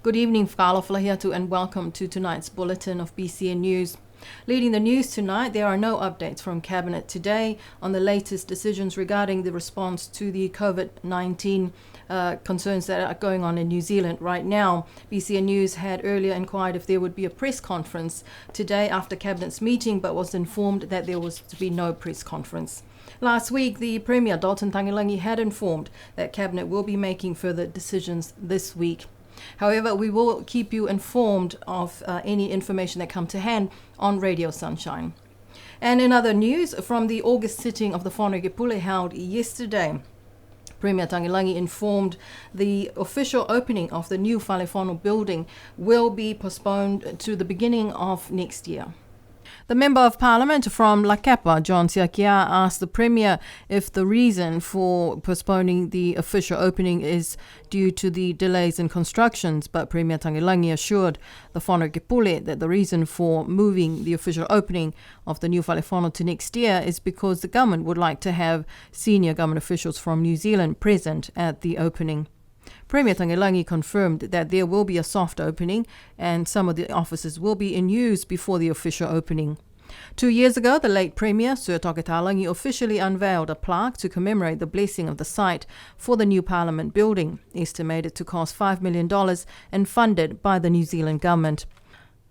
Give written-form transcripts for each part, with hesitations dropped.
Good evening, Whakaalofalahiatu, and welcome to tonight's bulletin of BCN News. Leading the news tonight, there are no updates from Cabinet today on the latest decisions regarding the response to the COVID-19 concerns that are going on in New Zealand right now. BCN News had earlier inquired if there would be a press conference today after Cabinet's meeting, but was informed that there was to be no press conference. Last week, the Premier, Dalton Tangilangi, had informed that Cabinet will be making further decisions this week. However, we will keep you informed of any information that come to hand on Radio Sunshine. And in other news, from the August sitting of the Whanake Pule held yesterday, Premier Tangilangi informed the official opening of the new Whalefono building will be postponed to the beginning of next year. The Member of Parliament from Lakapa, John Siakia, asked the Premier if the reason for postponing the official opening is due to the delays in constructions, but Premier Tangilangi assured the Whanake Pule that the reason for moving the official opening of the new Whalefono to next year is because the government would like to have senior government officials from New Zealand present at the opening. Premier Tangilangi confirmed that there will be a soft opening and some of the offices will be in use before the official opening. 2 years ago, the late Premier, Sir Toke Talangi, officially unveiled a plaque to commemorate the blessing of the site for the new Parliament building, estimated to cost $5 million and funded by the New Zealand government.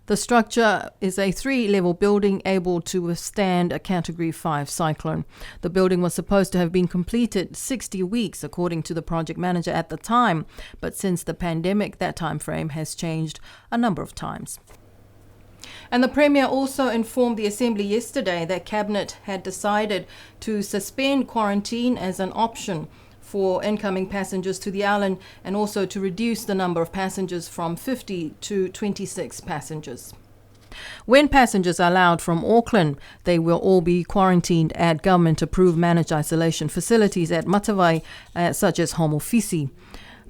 The structure is a 3-level building able to withstand a Category 5 cyclone. The building was supposed to have been completed 60 weeks, according to the project manager at the time, but since the pandemic, that time frame has changed a number of times. And the Premier also informed the Assembly yesterday that Cabinet had decided to suspend quarantine as an option for incoming passengers to the island and also to reduce the number of passengers from 50 to 26 passengers. When passengers are allowed from Auckland, they will all be quarantined at government-approved managed isolation facilities at Matawai, such as Home Office.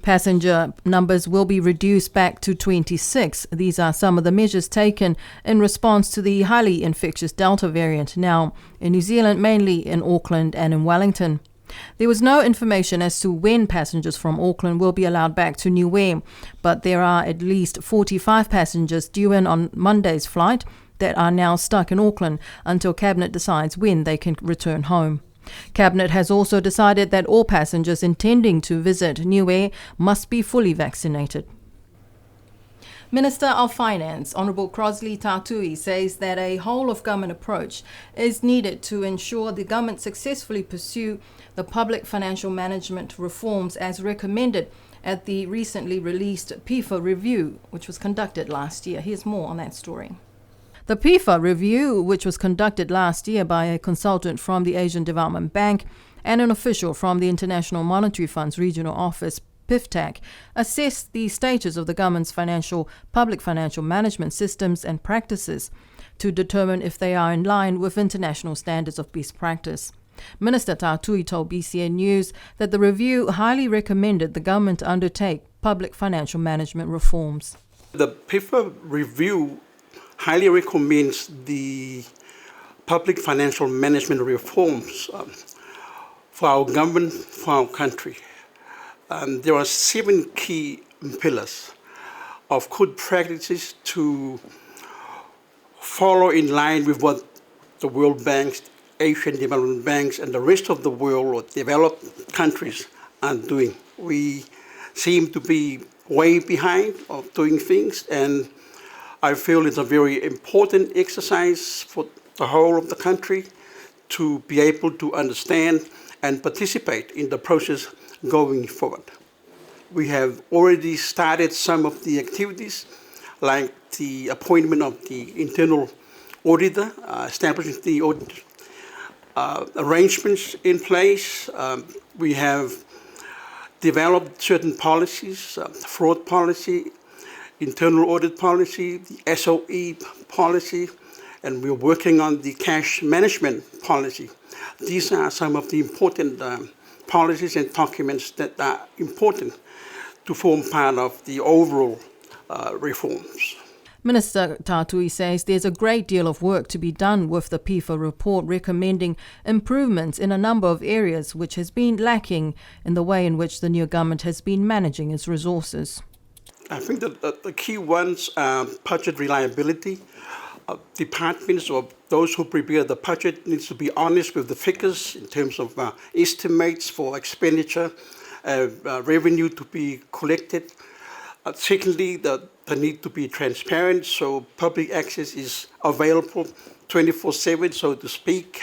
Passenger numbers will be reduced back to 26. These are some of the measures taken in response to the highly infectious Delta variant now in New Zealand, mainly in Auckland and in Wellington. There was no information as to when passengers from Auckland will be allowed back to Niue, but there are at least 45 passengers due in on Monday's flight that are now stuck in Auckland until Cabinet decides when they can return home. Cabinet has also decided that all passengers intending to visit Niue must be fully vaccinated. Minister of Finance, Honourable Crosley Tatui, says that a whole-of-government approach is needed to ensure the government successfully pursue the public financial management reforms as recommended at the recently released PIFA review, which was conducted last year. Here's more on that story. The PIFA review, which was conducted last year by a consultant from the Asian Development Bank and an official from the International Monetary Fund's regional office, PIFTAC, assessed the status of the government's public financial management systems and practices to determine if they are in line with international standards of best practice. Minister Tatui told BCN News that the review highly recommended the government to undertake public financial management reforms. The PIFA review highly recommends the public financial management reforms for our government, for our country. There are 7 key pillars of good practices to follow in line with what the World Bank, Asian Development Banks, and the rest of the world or developed countries are doing. We seem to be way behind of doing things, and I feel it's a very important exercise for the whole of the country to be able to understand and participate in the process going forward. We have already started some of the activities, like the appointment of the internal auditor, establishing the audit arrangements in place. We have developed certain policies, fraud policy, internal audit policy, the SOE policy, and we're working on the cash management policy. These are some of the important policies and documents that are important to form part of the overall reforms. Minister Tatui says there's a great deal of work to be done with the PIFA report recommending improvements in a number of areas which has been lacking in the way in which the new government has been managing its resources. I think that the key ones are budget reliability. Departments or those who prepare the budget needs to be honest with the figures in terms of estimates for expenditure, revenue to be collected. Secondly, the need to be transparent, so public access is available 24/7, so to speak.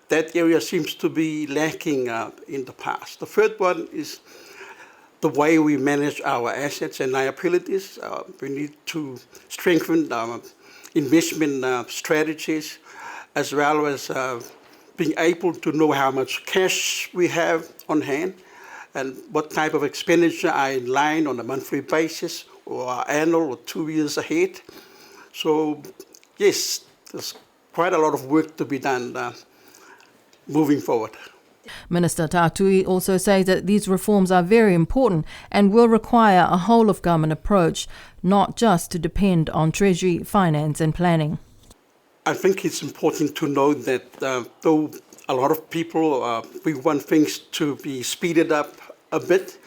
That area seems to be lacking in the past. The third one is the way we manage our assets and liabilities. We need to strengthen our investment strategies, as well as being able to know how much cash we have on hand and what type of expenditure are in line on a monthly basis or annual or 2 years ahead. So yes, there's quite a lot of work to be done moving forward. Minister Tātui also says that these reforms are very important and will require a whole-of-government approach, not just to depend on Treasury, finance and planning. I think it's important to note that though a lot of people we want things to be speeded up a bit,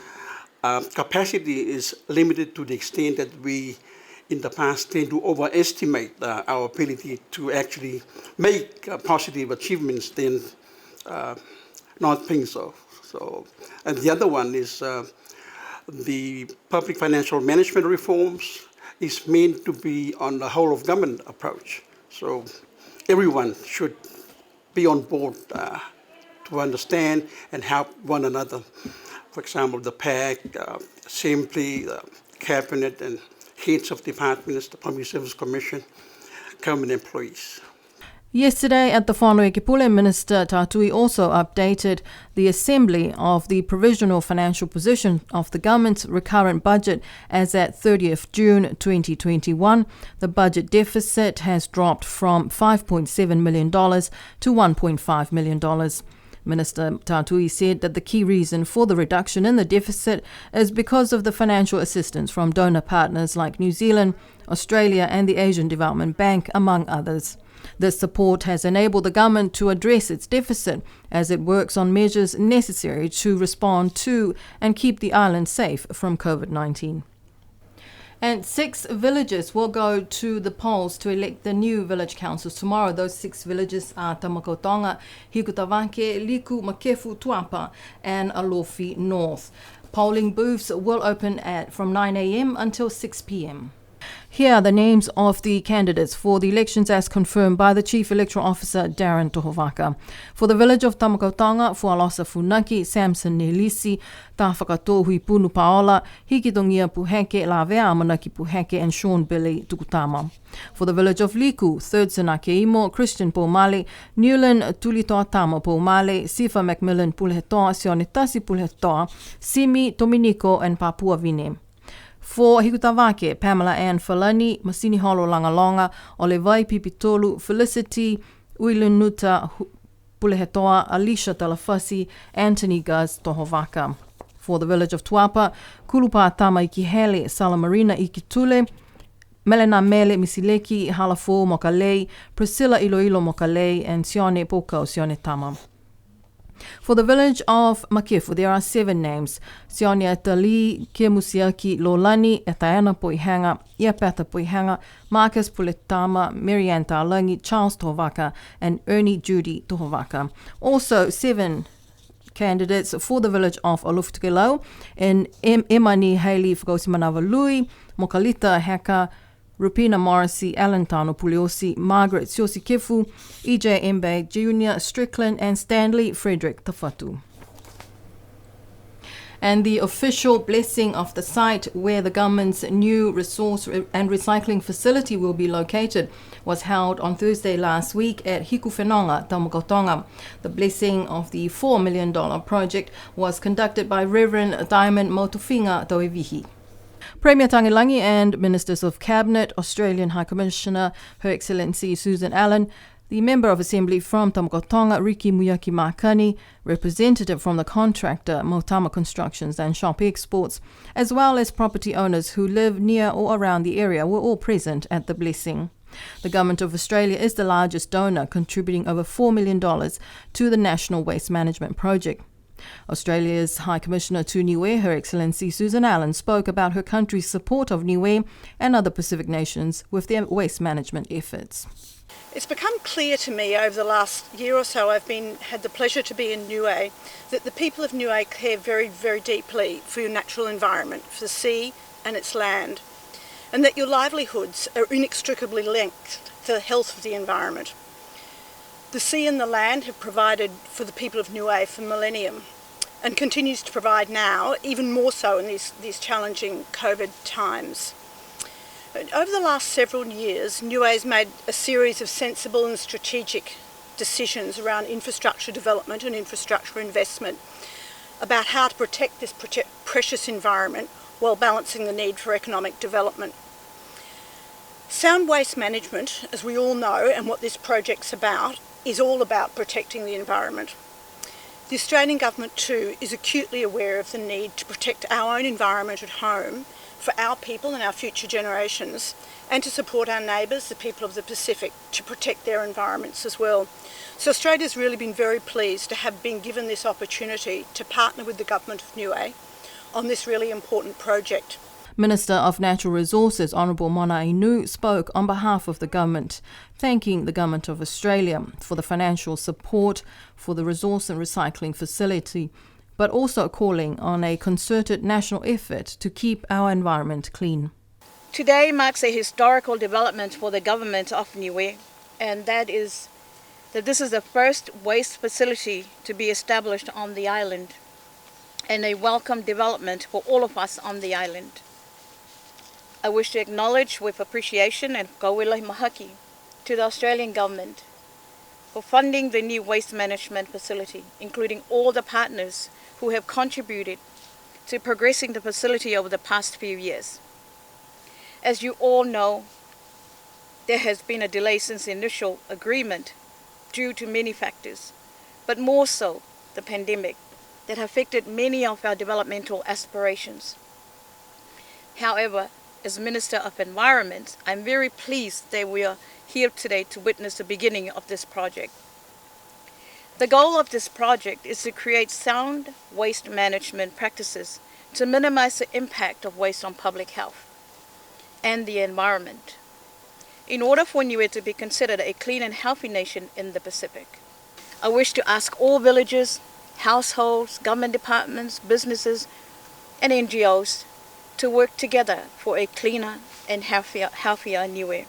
capacity is limited to the extent that we in the past tend to overestimate our ability to actually make positive achievements than not think so. And the other one is the public financial management reforms is meant to be on the whole of government approach. So everyone should be on board to understand and help one another. For example, the PAC, Assembly, Cabinet, and heads of departments, the Public Service Commission, government employees. Yesterday at the Whanoi Kipule, Minister Tātui also updated the Assembly of the provisional financial position of the government's recurrent budget as at 30th June 2021. The budget deficit has dropped from $5.7 million to $1.5 million. Minister Tātui said that the key reason for the reduction in the deficit is because of the financial assistance from donor partners like New Zealand, Australia and the Asian Development Bank, among others. This support has enabled the government to address its deficit as it works on measures necessary to respond to and keep the island safe from COVID-19. And 6 villages will go to the polls to elect the new village councils tomorrow. Those 6 villages are Tamakotonga, Hikutavake, Liku, Makefu, Tuapa and Alofi North. Polling booths will open from 9 a.m. until 6 p.m. Here are the names of the candidates for the elections as confirmed by the Chief Electoral Officer Darren Tohovaka. For the village of Tamakotonga, Fualosa Funaki, Samson Nelisi, Tawhakatohui Punu Paola, Hikitongia Puheke, Lavea Amanaki Puheke and Sean Billy Tukutama. For the village of Liku, Third Sanake Imo, Christian Pomale, Newland Tulitoa Tama Pomale, Sifa Macmillan Pulhetoa, Sionitasi Pulhetoa, Simi, Dominico and Papua Vine. For Hikutavake, Pamela Ann Falani, Masini Holo Langalonga, Olevai Pipitolu, Felicity, Uilunuta Pulehetoa, Alicia Talafasi, Anthony Guz Tohovaka. For the village of Tuapa, Kulupa Tama Ikihele, Salamarina Ikitule, Melena Mele Misileki, Halafo Mokalei, Priscilla Iloilo Mokalei, and Sione Pokau Sione Tama. For the village of Makefu, there are 7 names: Sionia Tali, Kemusiaki Lolani, Etayana Poihanga, Iapata Poihanga, Marcus Puletama, Marianne Talangi, Charles Tohovaka, and Ernie Judy Tohovaka. Also 7 candidates for the village of Oluftukelo in Emani Hailey Fukosimanawa Lui, Mokalita Heka, Rupina Morrissey, Alan Tano Puliosi, Margaret Siosi Kifu, E.J. Mbe Jr., Strickland, and Stanley Frederick Tafatu. And the official blessing of the site where the government's new resource and recycling facility will be located was held on Thursday last week at Hikufenonga, Tamakotonga. The blessing of the $4 million project was conducted by Reverend Diamond Motufinga Toevihi. Premier Tangilangi and Ministers of Cabinet, Australian High Commissioner Her Excellency Susan Allen, the Member of Assembly from Tamakotonga, Riki Muyaki Makani, representative from the contractor Motama Constructions and Shop Exports, as well as property owners who live near or around the area were all present at the blessing. The Government of Australia is the largest donor, contributing over $4 million to the National Waste Management Project. Australia's High Commissioner to Niue, Her Excellency Susan Allen, spoke about her country's support of Niue and other Pacific nations with their waste management efforts. It's become clear to me over the last year or so I've had the pleasure to be in Niue that the people of Niue care very, very deeply for your natural environment, for the sea and its land, and that your livelihoods are inextricably linked to the health of the environment. The sea and the land have provided for the people of Niue for millennium and continues to provide now, even more so in these challenging COVID times. Over the last several years, Niue has made a series of sensible and strategic decisions around infrastructure development and infrastructure investment about how to protect this precious environment while balancing the need for economic development. Sound waste management, as we all know, and what this project's about, is all about protecting the environment. The Australian Government too is acutely aware of the need to protect our own environment at home for our people and our future generations, and to support our neighbours, the people of the Pacific, to protect their environments as well. So Australia's really been very pleased to have been given this opportunity to partner with the Government of Niue on this really important project. Minister of Natural Resources, Honourable Mona Inu, spoke on behalf of the government, thanking the Government of Australia for the financial support for the resource and recycling facility, but also calling on a concerted national effort to keep our environment clean. Today marks a historical development for the Government of Niue, and that is that this is the first waste facility to be established on the island, and a welcome development for all of us on the island. I wish to acknowledge with appreciation and kawila mahaki to the Australian Government for funding the new waste management facility, including all the partners who have contributed to progressing the facility over the past few years. As you all know, there has been a delay since the initial agreement due to many factors, but more so the pandemic that affected many of our developmental aspirations. However, as Minister of Environment, I'm very pleased that we are here today to witness the beginning of this project. The goal of this project is to create sound waste management practices to minimize the impact of waste on public health and the environment, in order for Niue to be considered a clean and healthy nation in the Pacific. I wish to ask all villages, households, government departments, businesses, and NGOs to work together for a cleaner and healthier Niue.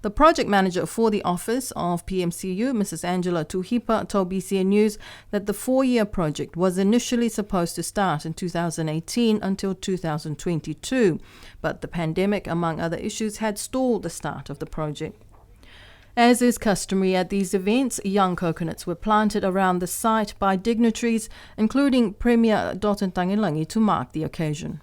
The project manager for the office of PMCU, Mrs. Angela Tuhipa, told BCN News that the 4-year project was initially supposed to start in 2018 until 2022, but the pandemic, among other issues, had stalled the start of the project. As is customary at these events, young coconuts were planted around the site by dignitaries, including Premier Dotun Tangilangi, to mark the occasion.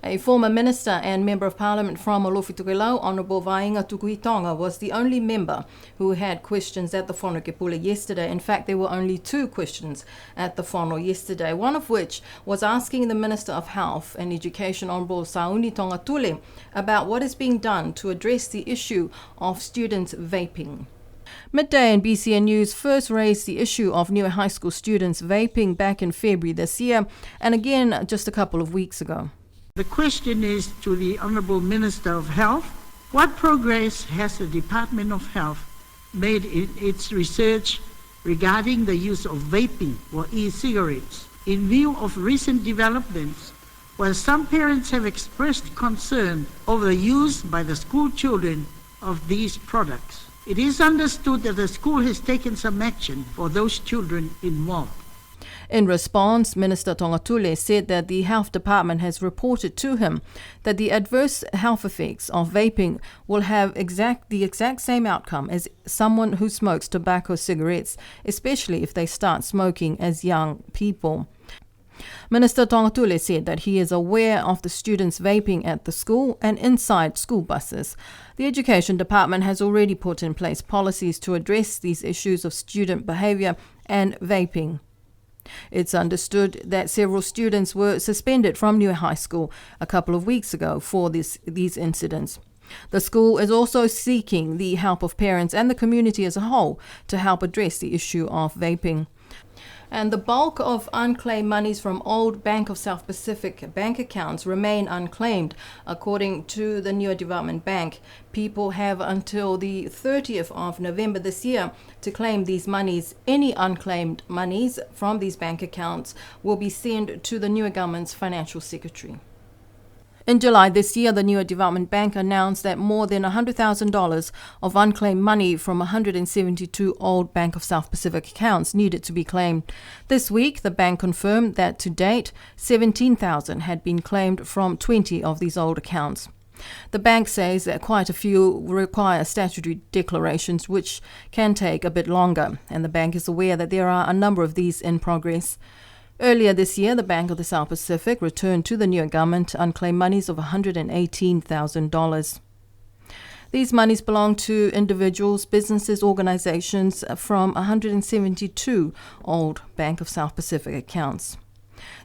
A former minister and member of parliament from Olofi-Tokelau, Honourable Vainga Tukuitonga, was the only member who had questions at the whānau Kepule yesterday. In fact, there were only 2 questions at the whānau yesterday, one of which was asking the Minister of Health and Education, Honourable Sauni Tongatule, about what is being done to address the issue of students vaping. Midday and BCN News first raised the issue of Niue High School students vaping back in February this year, and again just a couple of weeks ago. The question is to the Honourable Minister of Health. What progress has the Department of Health made in its research regarding the use of vaping or e-cigarettes in view of recent developments where some parents have expressed concern over the use by the school children of these products? It is understood that the school has taken some action for those children involved. In response, Minister Tongatule said that the Health Department has reported to him that the adverse health effects of vaping will have the exact same outcome as someone who smokes tobacco cigarettes, especially if they start smoking as young people. Minister Tongatule said that he is aware of the students vaping at the school and inside school buses. The Education Department has already put in place policies to address these issues of student behaviour and vaping. It's understood that several students were suspended from Niue High School a couple of weeks ago for these incidents. The school is also seeking the help of parents and the community as a whole to help address the issue of vaping. And the bulk of unclaimed monies from old Bank of South Pacific bank accounts remain unclaimed, according to the New Development Bank. People have until the 30th of November this year to claim these monies. Any unclaimed monies from these bank accounts will be sent to the new government's financial secretary. In July this year, the New Development Bank announced that more than $100,000 of unclaimed money from 172 old Bank of South Pacific accounts needed to be claimed. This week, the bank confirmed that to date, $17,000 had been claimed from 20 of these old accounts. The bank says that quite a few require statutory declarations, which can take a bit longer, and the bank is aware that there are a number of these in progress. Earlier this year, the Bank of the South Pacific returned to the new government unclaimed monies of $118,000. These monies belong to individuals, businesses, organizations from 172 old Bank of South Pacific accounts.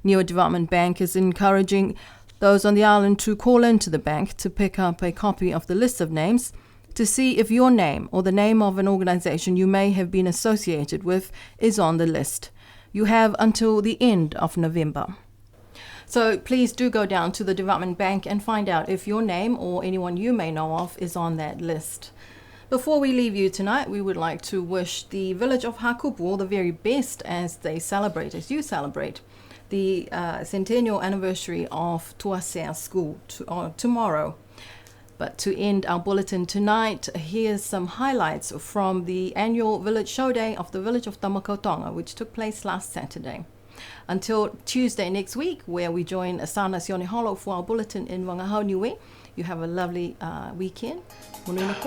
New Development Bank is encouraging those on the island to call into the bank to pick up a copy of the list of names to see if your name or the name of an organization you may have been associated with is on the list. You have until the end of November. So please do go down to the Development Bank and find out if your name or anyone you may know of is on that list. Before we leave you tonight, we would like to wish the village of Hakupu the very best as you celebrate, the centennial anniversary of Tuasea School tomorrow. But to end our bulletin tonight, here's some highlights from the annual Village Show Day of the village of Tamakautonga, which took place last Saturday. Until Tuesday next week, where we join Asana Sione Holo for our bulletin in Wangahau Niue. You have a lovely weekend. Good night.